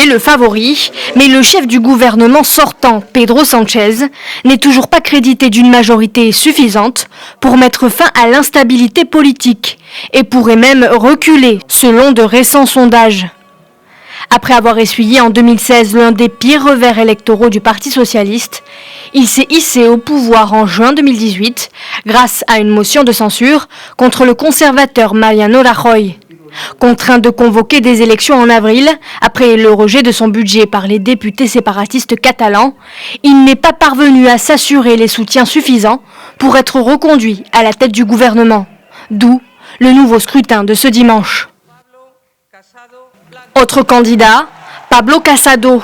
le favori, mais le chef du gouvernement sortant, Pedro Sánchez, n'est toujours pas crédité d'une majorité suffisante pour mettre fin à l'instabilité politique et pourrait même reculer selon de récents sondages. Après avoir essuyé en 2016 l'un des pires revers électoraux du Parti socialiste, il s'est hissé au pouvoir en juin 2018 grâce à une motion de censure contre le conservateur Mariano Rajoy. Contraint de convoquer des élections en avril, après le rejet de son budget par les députés séparatistes catalans, il n'est pas parvenu à s'assurer les soutiens suffisants pour être reconduit à la tête du gouvernement. D'où le nouveau scrutin de ce dimanche. Autre candidat, Pablo Casado.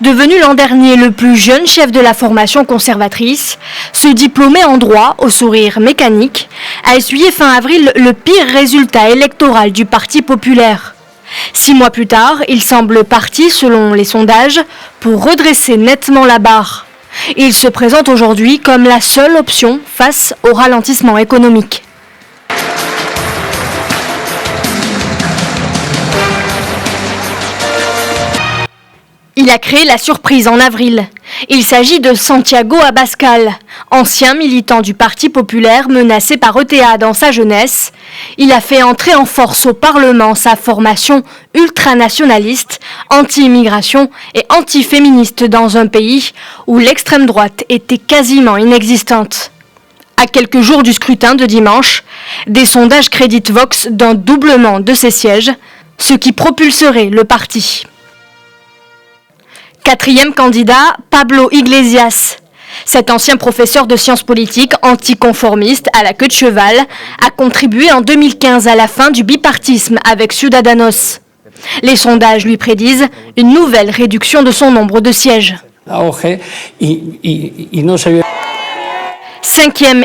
Devenu l'an dernier le plus jeune chef de la formation conservatrice, ce diplômé en droit, au sourire mécanique, a essuyé fin avril le pire résultat électoral du Parti populaire. 6 mois plus tard, il semble parti, selon les sondages, pour redresser nettement la barre. Il se présente aujourd'hui comme la seule option face au ralentissement économique. Il a créé la surprise en avril. Il s'agit de Santiago Abascal, ancien militant du Parti populaire menacé par ETA dans sa jeunesse. Il a fait entrer en force au Parlement sa formation ultranationaliste, anti-immigration et anti-féministe dans un pays où l'extrême droite était quasiment inexistante. À quelques jours du scrutin de dimanche, des sondages créditent Vox d'un doublement de ses sièges, ce qui propulserait le parti. 4e candidat, Pablo Iglesias. Cet ancien professeur de sciences politiques anticonformiste à la queue de cheval a contribué en 2015 à la fin du bipartisme avec Ciudadanos. Les sondages lui prédisent une nouvelle réduction de son nombre de sièges. 5e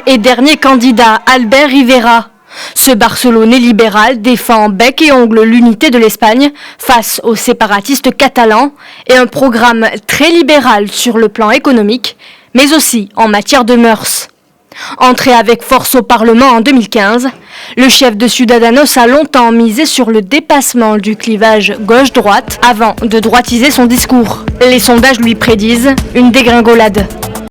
et dernier candidat, Albert Rivera. Ce Barcelonais libéral défend bec et ongle l'unité de l'Espagne face aux séparatistes catalans et un programme très libéral sur le plan économique, mais aussi en matière de mœurs. Entré avec force au Parlement en 2015, le chef de Ciudadanos a longtemps misé sur le dépassement du clivage gauche-droite avant de droitiser son discours. Les sondages lui prédisent une dégringolade.